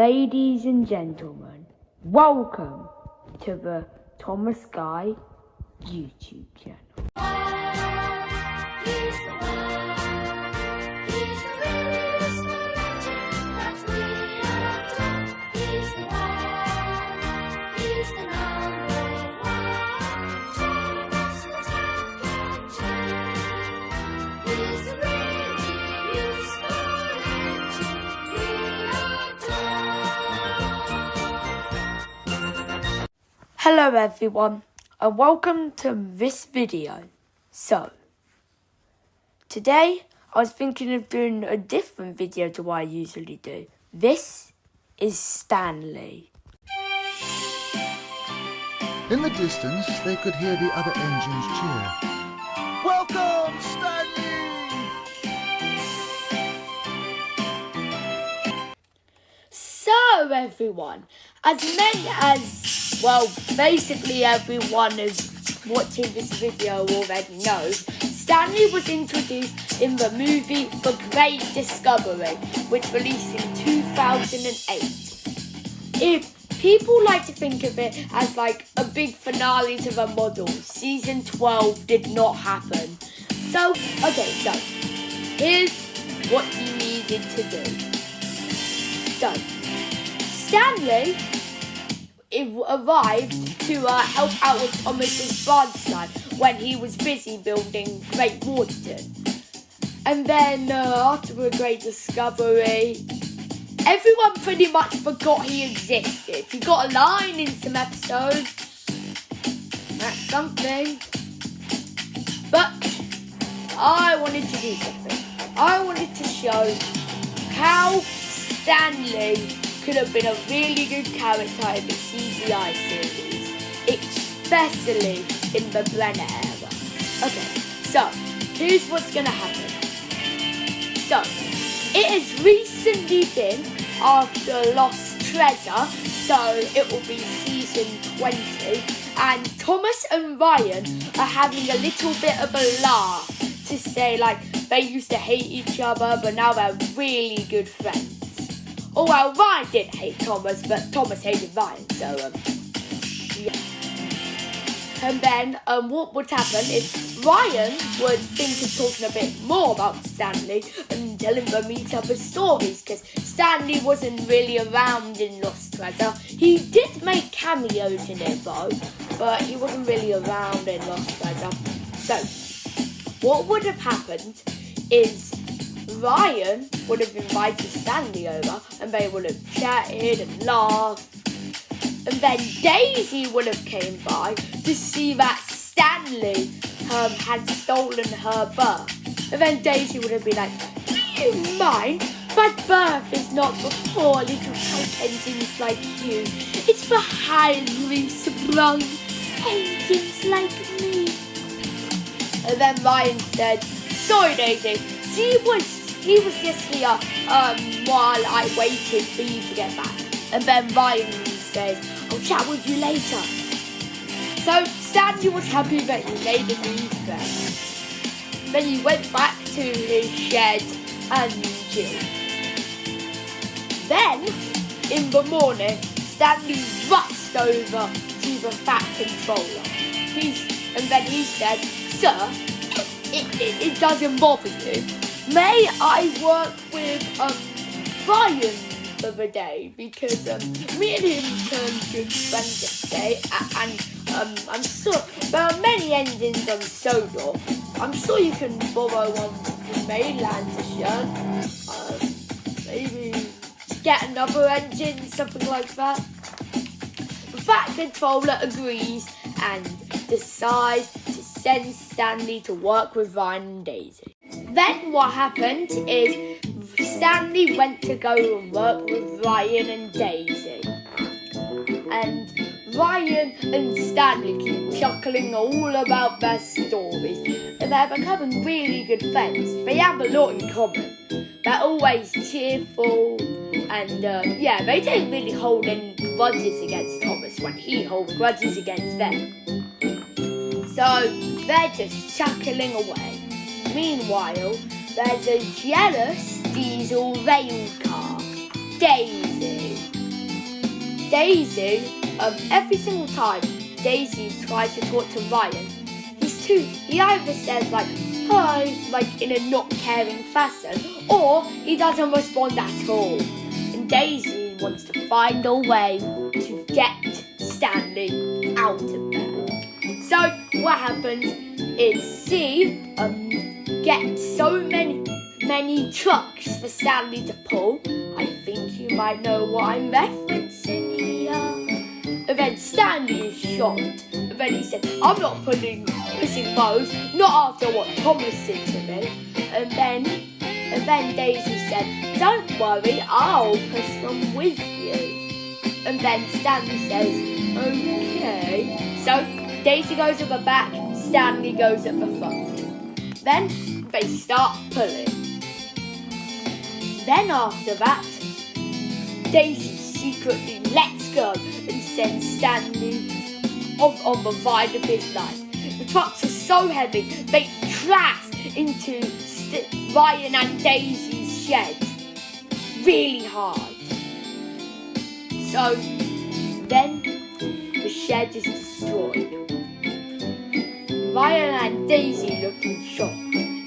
Ladies and gentlemen, welcome to the Thomas Guy YouTube channel. Hello everyone and welcome to this video. So, today I was thinking of doing a different video to what I usually do. This is Stanley. In the distance, they could hear the other engines cheer. Welcome, Stanley! So everyone, basically everyone is watching this video already knows, Stanley was introduced in the movie The Great Discovery, which released in 2008. People like to think of it as like a big finale to the model. Season 12 did not happen. So here's what you needed to do. So, Stanley arrived to help out with Thomas's branch line when he was busy building Great Waterton. And then after the Great Discovery, everyone pretty much forgot he existed. He got a line in some episodes. That's something. But I wanted to do something. I wanted to show how Stanley could have been a really good character in the CGI series, especially in the Brenner era. Okay, so here's what's gonna happen. So, it has recently been after Lost Treasure, so it will be season 20, and Thomas and Ryan are having a little bit of a laugh to say like they used to hate each other, but now they're really good friends. Oh well, Ryan did hate Thomas, but Thomas hated Ryan, so yeah. And then what would happen is Ryan would think of talking a bit more about Stanley and tell him the meet-up of stories, because Stanley wasn't really around in Lost Treasure. He did make cameos in it though, but he wasn't really around in Lost Treasure. So, what would have happened is Ryan would have invited Stanley over and they would have chatted and laughed. And then Daisy would have came by to see that Stanley had stolen her berth. And then Daisy would have been like, do you mind? My berth is not for poor little tank engines like you. It's for highly sprung engines like me. And then Ryan said, sorry Daisy, he was just here while I waited for you to get back. And then Ryan says, I'll chat with you later. So Stanley was happy that he made a new friend. Then he went back to his shed and chilled. Then, in the morning, Stanley rushed over to the Fat Controller. And then he said, sir, it doesn't bother you, may I work with Ryan for the day, because me and him turned good friends yesterday, and I'm sure there are many engines on Sodor. I'm sure you can borrow one from mainland to Shun. Maybe get another engine, something like that. The Fat Controller agrees and decides to send Stanley to work with Ryan and Daisy. Then what happened is Stanley went to go and work with Ryan and Daisy. And Ryan and Stanley keep chuckling all about their stories. And they're becoming really good friends. They have a lot in common. They're always cheerful. And they don't really hold any grudges against Thomas when he holds grudges against them. So they're just chuckling away. Meanwhile, there's a jealous diesel rail car, Daisy. Daisy, every single time Daisy tries to talk to Ryan, he either says like, hi, like in a not caring fashion, or he doesn't respond at all. And Daisy wants to find a way to get Stanley out of there. So what happens is she gets so many trucks for Stanley to pull. I think you might know what I'm referencing here. And then Stanley is shocked. And then he said, I'm not pushing those, not after what Thomas did to me. And then Daisy said, don't worry, I'll push them with you. And then Stanley says, okay. So Daisy goes at the back, Stanley goes at the front. Then they start pulling. Then after that, Daisy secretly lets go and sends Stanley on the ride of his life. The trucks are so heavy, they crash into Ryan and Daisy's shed really hard. So then the shed is destroyed. Ryan and Daisy look in shock.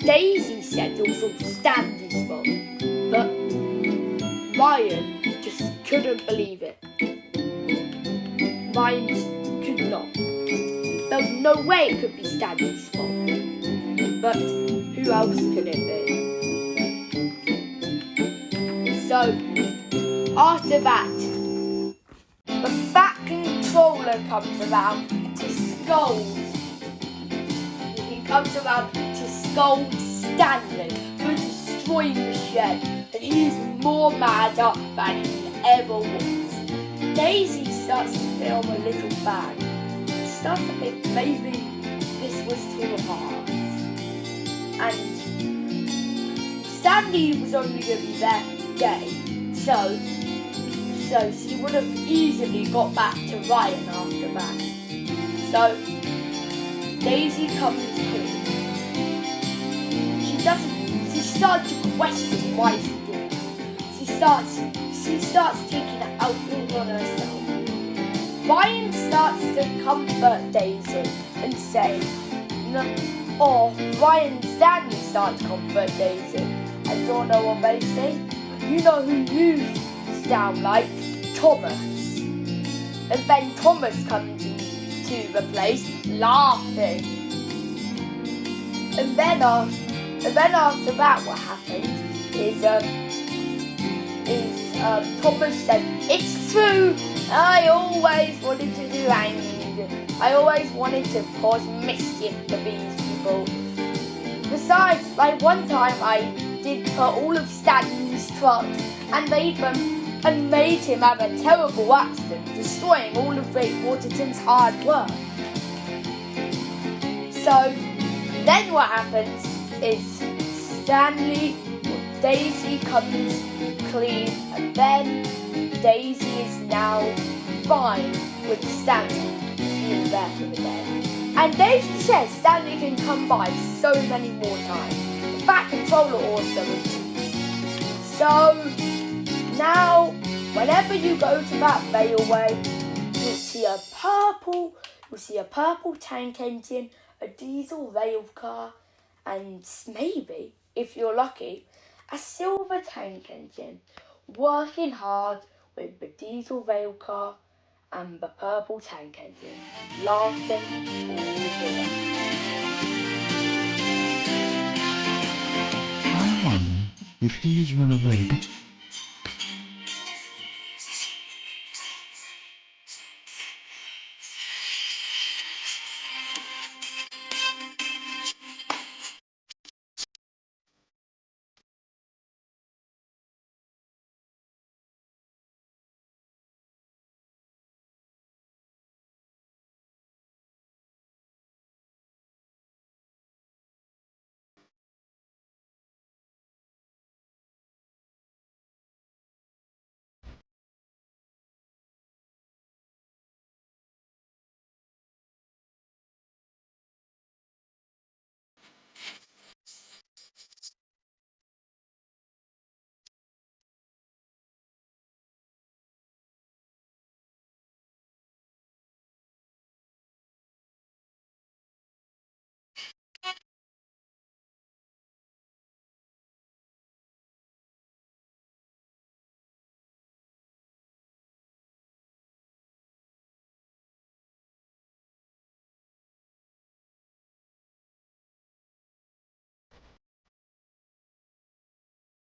Daisy said it was all Stanley's fault, but Ryan just couldn't believe it. Ryan just could not. There was no way it could be Stanley's fault. But who else could it be? So, after that, the Fat Controller comes around to scold. He comes around to scold Stanley for destroying the shed. And he's more mad up than he ever was. Daisy starts to feel a little bad. She starts to think maybe this was too hard. And Stanley was only going to be there for a day, so she would have easily got back to Ryan after that. So Daisy comes clean. She starts to question why she did it. She starts taking it out all on herself. Ryan starts to comfort Daisy and say, Ryan and Stanley start to comfort Daisy. And you know what they say? You know who you sound like? Thomas. And then Thomas comes into the place laughing. And then after that, what happens is Thomas said, it's true, I always wanted to do angry. I always wanted to cause mischief to these people. Besides, like one time I did put all of Stanley's trucks and made him have a terrible accident, destroying all of Great Waterton's hard work. So then what happens is Daisy comes clean, and then Daisy is now fine with Stanley being there for the day. And Daisy says Stanley can come by so many more times. The Fat Controller also agrees. So now, whenever you go to that railway, you'll see a purple tank engine, a diesel rail car, and maybe, if you're lucky, a silver tank engine, working hard with the diesel rail car and the purple tank engine, laughing all the way. I wonder if he's run away